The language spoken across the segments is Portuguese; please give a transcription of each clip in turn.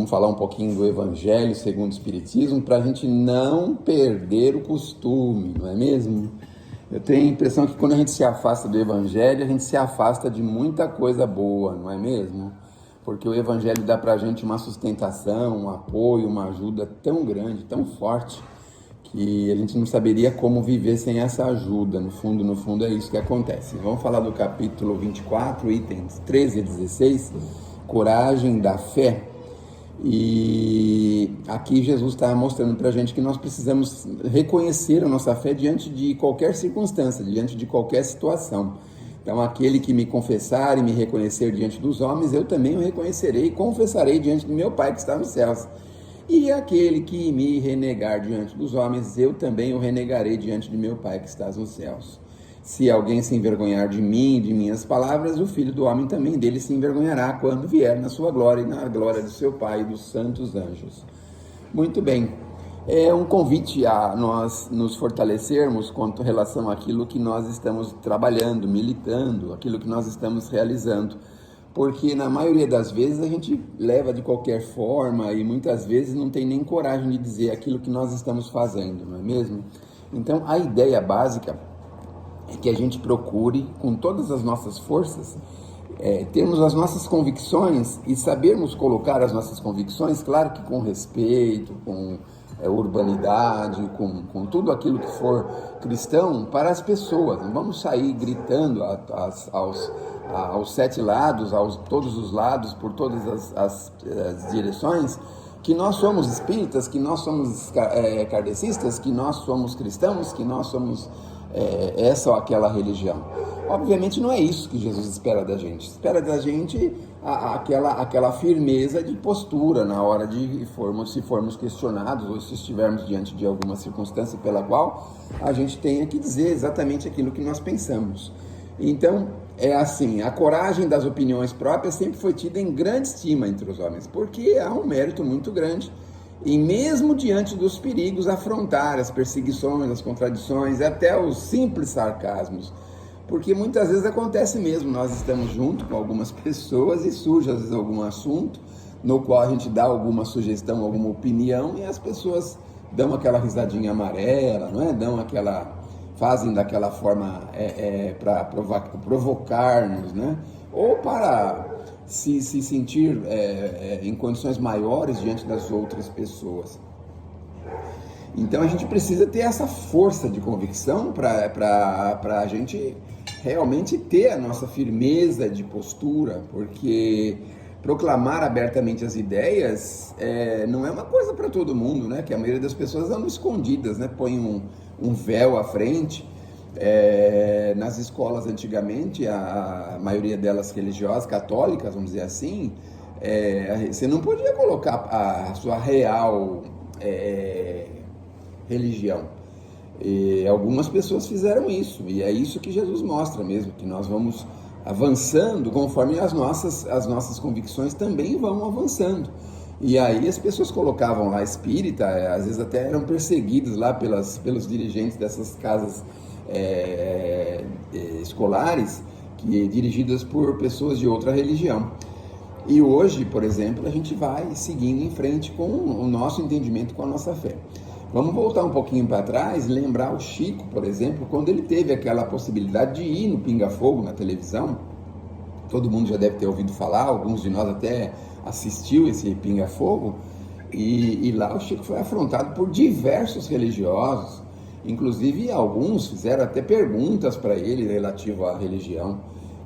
Vamos falar um pouquinho do Evangelho segundo o Espiritismo para a gente não perder o costume, não é mesmo? Eu tenho a impressão que quando a gente se afasta do Evangelho, a gente se afasta de muita coisa boa, não é mesmo? Porque o Evangelho dá para a gente uma sustentação, um apoio, uma ajuda tão grande, tão forte, que a gente não saberia como viver sem essa ajuda. No fundo é isso que acontece. Vamos falar do capítulo 24, itens 13 e 16, coragem da fé. E aqui Jesus está mostrando para a gente que nós precisamos reconhecer a nossa fé diante de qualquer circunstância, diante de qualquer situação. Então, aquele que me confessar e me reconhecer diante dos homens, eu também o reconhecerei e confessarei diante do meu Pai que está nos céus. E aquele que me renegar diante dos homens, eu também o renegarei diante de meu Pai que está nos céus. Se alguém se envergonhar de mim e de minhas palavras, o Filho do Homem também dele se envergonhará quando vier na sua glória e na glória do seu Pai e dos santos anjos. Muito bem, é um convite a nós nos fortalecermos quanto relação àquilo que nós estamos trabalhando, militando, aquilo que nós estamos realizando. Porque na maioria das vezes a gente leva de qualquer forma e muitas vezes não tem nem coragem de dizer aquilo que nós estamos fazendo, não é mesmo? Então a ideia básica é que a gente procure, com todas as nossas forças, termos as nossas convicções e sabermos colocar as nossas convicções, claro que com respeito, com urbanidade, com tudo aquilo que for cristão, para as pessoas. Não vamos sair gritando aos sete lados, todos os lados, por todas as direções, que nós somos espíritas, que nós somos kardecistas, que nós somos cristãos, que nós somos essa ou aquela religião. Obviamente não é isso que Jesus espera da gente. Espera da gente aquela firmeza de postura na hora de se formos questionados ou se estivermos diante de alguma circunstância pela qual a gente tenha que dizer exatamente aquilo que nós pensamos. Então, é assim, a coragem das opiniões próprias sempre foi tida em grande estima entre os homens, porque há um mérito muito grande e mesmo diante dos perigos afrontar as perseguições, as contradições, até os simples sarcasmos, porque muitas vezes acontece mesmo, nós estamos junto com algumas pessoas e surge às vezes algum assunto no qual a gente dá alguma sugestão, alguma opinião e as pessoas dão aquela risadinha amarela, não é? Fazem daquela forma para provocar-nos, né? Ou para se sentir em condições maiores diante das outras pessoas. Então a gente precisa ter essa força de convicção para a gente realmente ter a nossa firmeza de postura, porque proclamar abertamente as ideias não é uma coisa para todo mundo, né? Que a maioria das pessoas andam escondidas, né? Põe um véu à frente. Nas escolas antigamente, a maioria delas religiosas, católicas, vamos dizer assim, você não podia colocar a sua real religião. E algumas pessoas fizeram isso, e é isso que Jesus mostra mesmo, que nós vamos avançando conforme as nossas convicções também vão avançando. E aí as pessoas colocavam lá espírita, às vezes até eram perseguidas lá pelos dirigentes dessas casas escolares, dirigidas por pessoas de outra religião. E hoje, por exemplo, a gente vai seguindo em frente com o nosso entendimento, com a nossa fé. Vamos voltar um pouquinho para trás e lembrar o Chico, por exemplo, quando ele teve aquela possibilidade de ir no Pinga Fogo na televisão. Todo mundo já deve ter ouvido falar, alguns de nós até assistiu esse Pinga Fogo, e lá o Chico foi afrontado por diversos religiosos, inclusive alguns fizeram até perguntas para ele relativo à religião,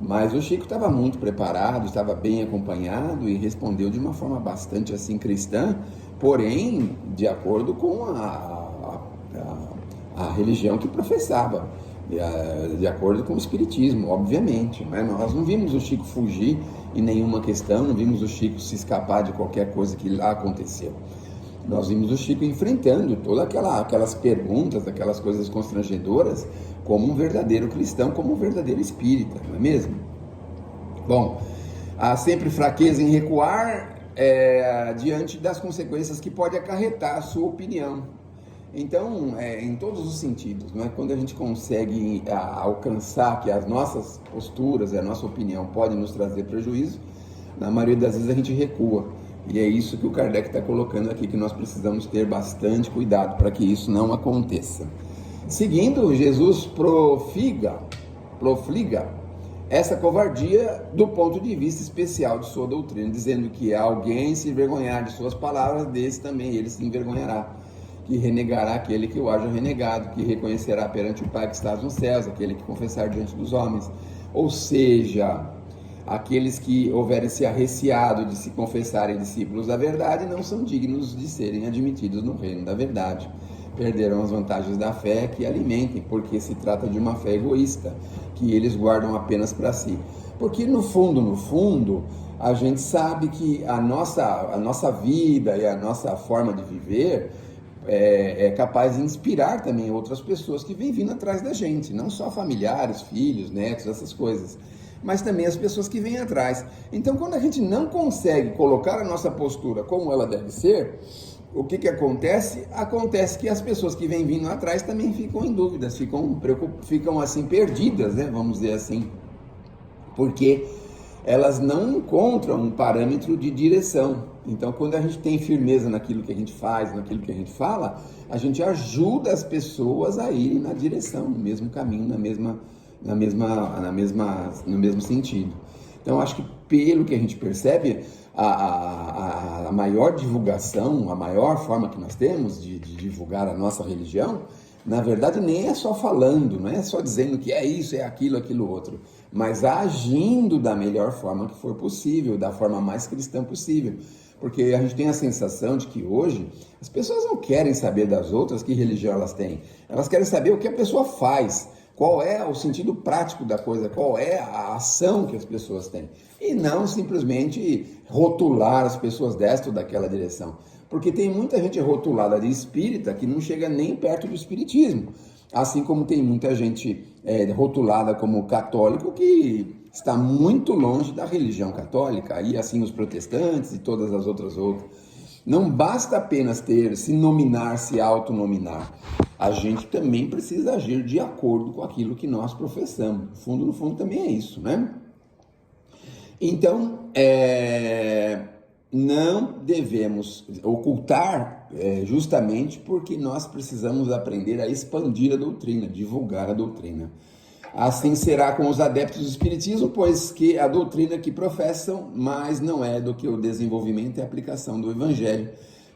mas o Chico estava muito preparado, estava bem acompanhado e respondeu de uma forma bastante assim cristã, porém de acordo com a religião que professava, de acordo com o espiritismo, obviamente, né? Nós não vimos o Chico fugir em nenhuma questão, não vimos o Chico se escapar de qualquer coisa que lá aconteceu. Nós vimos o Chico enfrentando todas aquelas perguntas, aquelas coisas constrangedoras, como um verdadeiro cristão, como um verdadeiro espírita, não é mesmo? Bom, há sempre fraqueza em recuar diante das consequências que pode acarretar a sua opinião. Então, em todos os sentidos, não é? Quando a gente consegue alcançar que as nossas posturas e a nossa opinião podem nos trazer prejuízo, na maioria das vezes a gente recua. E é isso que o Kardec está colocando aqui, que nós precisamos ter bastante cuidado para que isso não aconteça. Seguindo, Jesus profliga essa covardia do ponto de vista especial de sua doutrina, dizendo que alguém se envergonhar de suas palavras, desse também ele se envergonhará, que renegará aquele que o haja renegado, que reconhecerá perante o Pai que está nos céus, aquele que confessar diante dos homens. Ou seja, aqueles que houverem se arreciado de se confessarem discípulos da verdade não são dignos de serem admitidos no reino da verdade. Perderão as vantagens da fé que alimentem, porque se trata de uma fé egoísta, que eles guardam apenas para si. Porque no fundo, a gente sabe que a nossa vida e a nossa forma de viver é capaz de inspirar também outras pessoas que vêm vindo atrás da gente, não só familiares, filhos, netos, essas coisas, mas também as pessoas que vêm atrás. Então, quando a gente não consegue colocar a nossa postura como ela deve ser, o que acontece? Acontece que as pessoas que vêm vindo atrás também ficam em dúvidas, ficam assim perdidas, né? Vamos dizer assim, porque elas não encontram um parâmetro de direção. Então, quando a gente tem firmeza naquilo que a gente faz, naquilo que a gente fala, a gente ajuda as pessoas a irem na direção, no mesmo caminho, no mesmo sentido. Então, acho que pelo que a gente percebe, a maior divulgação, a maior forma que nós temos de divulgar a nossa religião, na verdade nem é só falando, não é só dizendo que é isso, é aquilo outro, mas agindo da melhor forma que for possível, da forma mais cristã possível. Porque a gente tem a sensação de que hoje as pessoas não querem saber das outras que religião elas têm, elas querem saber o que a pessoa faz, qual é o sentido prático da coisa, qual é a ação que as pessoas têm, e não simplesmente rotular as pessoas desta ou daquela direção, porque tem muita gente rotulada de espírita que não chega nem perto do espiritismo, assim como tem muita gente rotulada como católico que está muito longe da religião católica, e assim os protestantes e todas as outras. Não basta apenas se nominar, se autonominar. A gente também precisa agir de acordo com aquilo que nós professamos. No fundo também é isso, né? Então, não devemos ocultar justamente porque nós precisamos aprender a expandir a doutrina, divulgar a doutrina. Assim será com os adeptos do espiritismo, pois que a doutrina que professam, mais não é do que o desenvolvimento e aplicação do evangelho.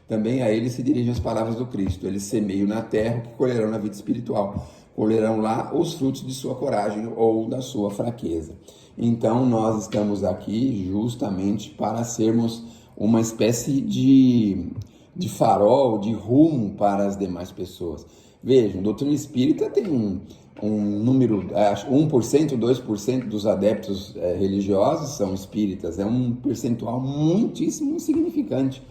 Também a eles se dirigem as palavras do Cristo. Eles semeiam na terra, que colherão na vida espiritual. Colherão lá os frutos de sua coragem ou da sua fraqueza. Então nós estamos aqui justamente para sermos uma espécie de farol, de rumo para as demais pessoas. Vejam, a doutrina espírita tem um número, 1%, 2% dos adeptos religiosos são espíritas, é um percentual muitíssimo insignificante.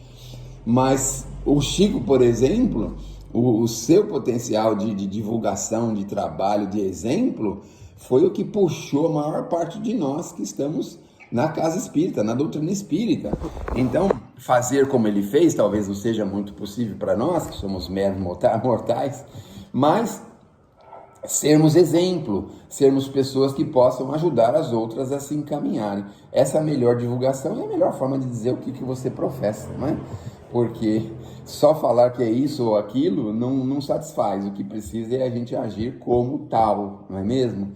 Mas o Chico, por exemplo, o seu potencial de divulgação, de trabalho, de exemplo, foi o que puxou a maior parte de nós que estamos na casa espírita, na doutrina espírita. Então, fazer como ele fez, talvez não seja muito possível para nós, que somos meros mortais, mas sermos exemplo, sermos pessoas que possam ajudar as outras a se encaminharem. Essa é a melhor divulgação e a melhor forma de dizer o que você professa, não é? Porque só falar que é isso ou aquilo não satisfaz. O que precisa é a gente agir como tal, não é mesmo?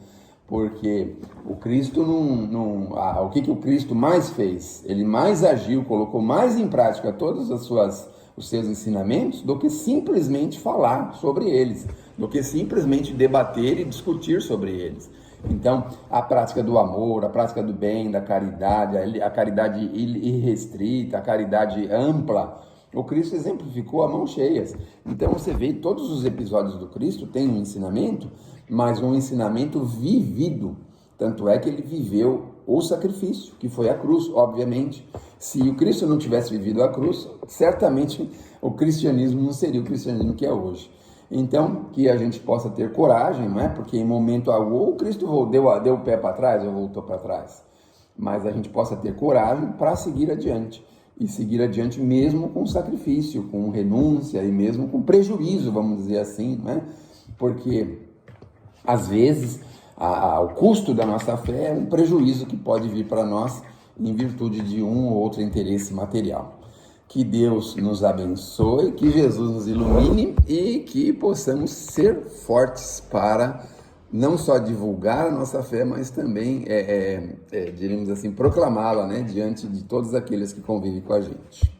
Porque o Cristo o que o Cristo mais fez? Ele mais agiu, colocou mais em prática todos os seus ensinamentos do que simplesmente falar sobre eles, do que simplesmente debater e discutir sobre eles. Então, a prática do amor, a prática do bem, da caridade, a caridade irrestrita, a caridade ampla, o Cristo exemplificou a mãos cheias. Então você vê, todos os episódios do Cristo têm um ensinamento, mas um ensinamento vivido. Tanto é que ele viveu o sacrifício, que foi a cruz, obviamente. Se o Cristo não tivesse vivido a cruz, certamente o cristianismo não seria o cristianismo que é hoje. Então, que a gente possa ter coragem, não é? Porque em momento algum o Cristo deu o pé para trás ou voltou para trás. Mas a gente possa ter coragem para seguir adiante. E seguir adiante mesmo com sacrifício, com renúncia e mesmo com prejuízo, vamos dizer assim, não é? Porque às vezes o custo da nossa fé é um prejuízo que pode vir para nós em virtude de um ou outro interesse material. Que Deus nos abençoe, que Jesus nos ilumine e que possamos ser fortes para não só divulgar a nossa fé, mas também, diríamos assim, proclamá-la, né, diante de todos aqueles que convivem com a gente.